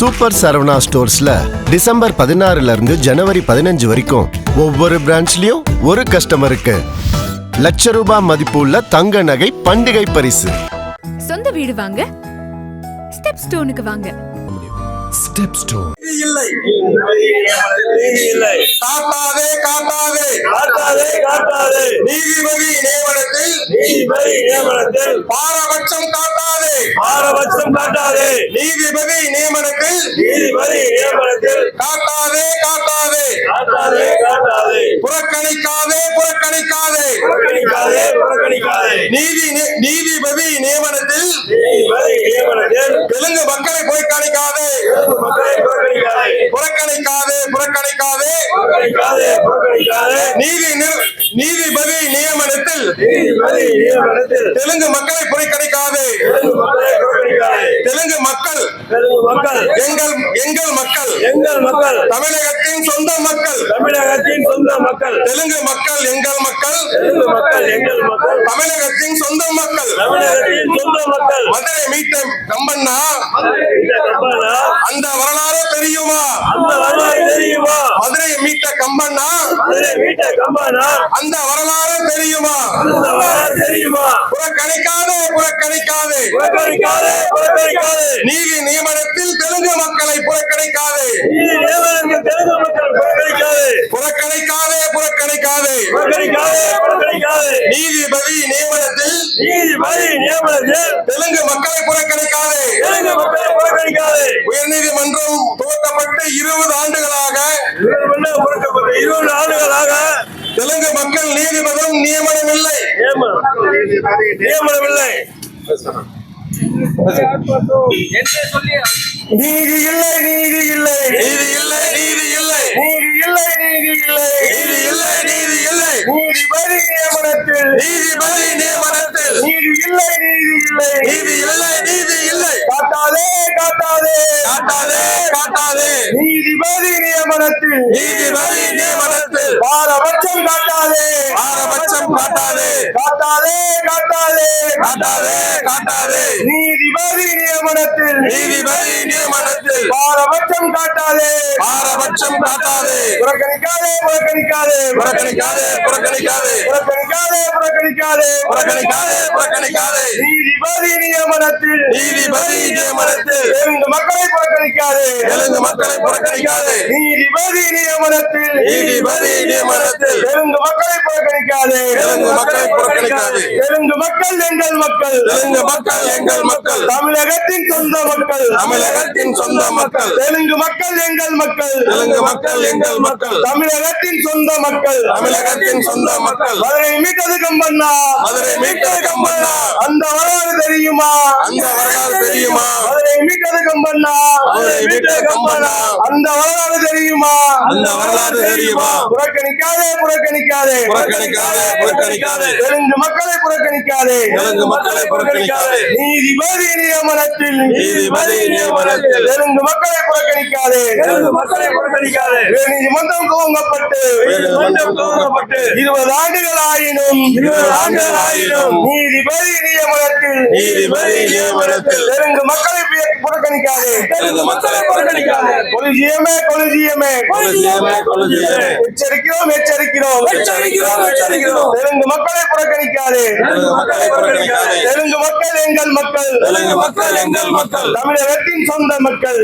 Super Saravana ஸ்டோர்ஸ்ல December 16 இருந்து ஜனவரி 15 வரைக்கும் ஒவ்வொரு பிரான்ச்லயும் ஒரு கஸ்டமருக்கு ₹1,00,000 மதிப்புள்ள தங்க நகை பண்டிகை பரிசு. சொந்த வீடு வாங்க ஸ்டெப் ஸ்டோனுக்கு வாங்க. ஸ்டெப் ஸ்டோன் இல்லை காட்டாதே காட்டாதே காட்டாதே காட்டாதே நீதிபதி நியமனத்தில் பாரபட்சம் காட்டாதே பாரபட்சம் காட்டாதே நீதிபதி நியமனத்தில் காட்டாதே காட்டாதே காட்டாதே காட்டாதே புறக்கணிக்காதே புறக்கணிக்காதே புறக்கணிக்காதே நீதிபதி நியமனத்தில் தெலுங்கு மக்களை புறக்கணிக்காதே புறக்கணிக்காதே புறக்கணிக்காதே நீதிபதி நியமனத்தில் தெலுங்கு மக்களை புறக்கணிக்காதே தெலுங்கு மக்கள் எங்கள் மக்கள் தமிழகத்தின் சொந்த மக்கள் தெலுங்கு மக்கள் எங்கள் மக்கள் தமிழகத்தின் சொந்த மக்கள் மதுரை மீட்ட கம்பண்ணா அந்த வரலாறு தெரியுமா மதுரை மீட்ட கம்பண்ணா அந்த வரலாறு தெரியுமா புறக்கணிக்காதே புறக்கணிக்காதே நீதி நியமனத்தில் தெலுங்கு மக்களை புறக்கணிக்காதே புறக்கணிக்காதே புறக்கணிக்காதே நீதிபதி நியமனத்தில் தெலுங்கு மக்களை புறக்கணிக்காதே உயர்நீதிமன்றம் துவக்கப்பட்டு 20 ஆண்டுகளாக தெலுங்கு மக்கள் நீதிபதியும் நியமனமில்லை நீதி இல்லை நீதி இல்லை நீதி இல்லை நீதி இல்லை நீதி இல்லை நீதி இல்லை நீதி இல்லை நீதி இல்லை நீதிபதி நியமனத்தில் நீதி இல்லை நீதி இல்லை நீதி இல்லை நீதி இல்லை காட்டாதே காட்டாதே காட்டாதே நீதிபதி நியமனத்தில் பாரபட்சம் காட்டாதே நீதிபதி நியமனத்தில் பாரபட்சம் காட்டாதே புறக்கணிக்காதே நீதிபதி நியமனத்தில் தெலுங்கு மக்களை புறக்கணிக்காதே நீதிபதி நியமனத்தில் தெலுங்கு மக்களை புறக்கணிக்காதே தெலுங்கு மக்கள் எங்கள் மக்கள் தமிழகத்தின் சொந்த மக்கள் தெலுங்கு மக்கள் எங்கள் மக்கள் தமிழகத்தின் சொந்த மக்கள் மதுரை மீட்டது கம்பண்ணா அந்த வரலாறு தெரியுமா மதுரை மீட்டது கம்பண்ணா அந்த வரலாறு தெரியுமா புறக்கணிக்காதே தெலுங்கு மக்களை புறக்கணிக்காதே நீதிபதி நியமனத்தில் தெலுங்கு மக்களை புறக்கணிக்காதே நீதிமன்றம் துவங்கப்பட்டு 20 ஆண்டுகள் ஆயினும் நீதிபதி நியமனத்தில் தெலுங்கு மக்களை புறக்கணிக்காதே கொலிஜியமே எச்சரிக்கிறோம் தெலுங்கு மக்களை புறக்கணிக்காதே தெலுங்கு மக்கள் எங்கள் மக்கள் தமிழகத்தின் சொந்த மக்கள்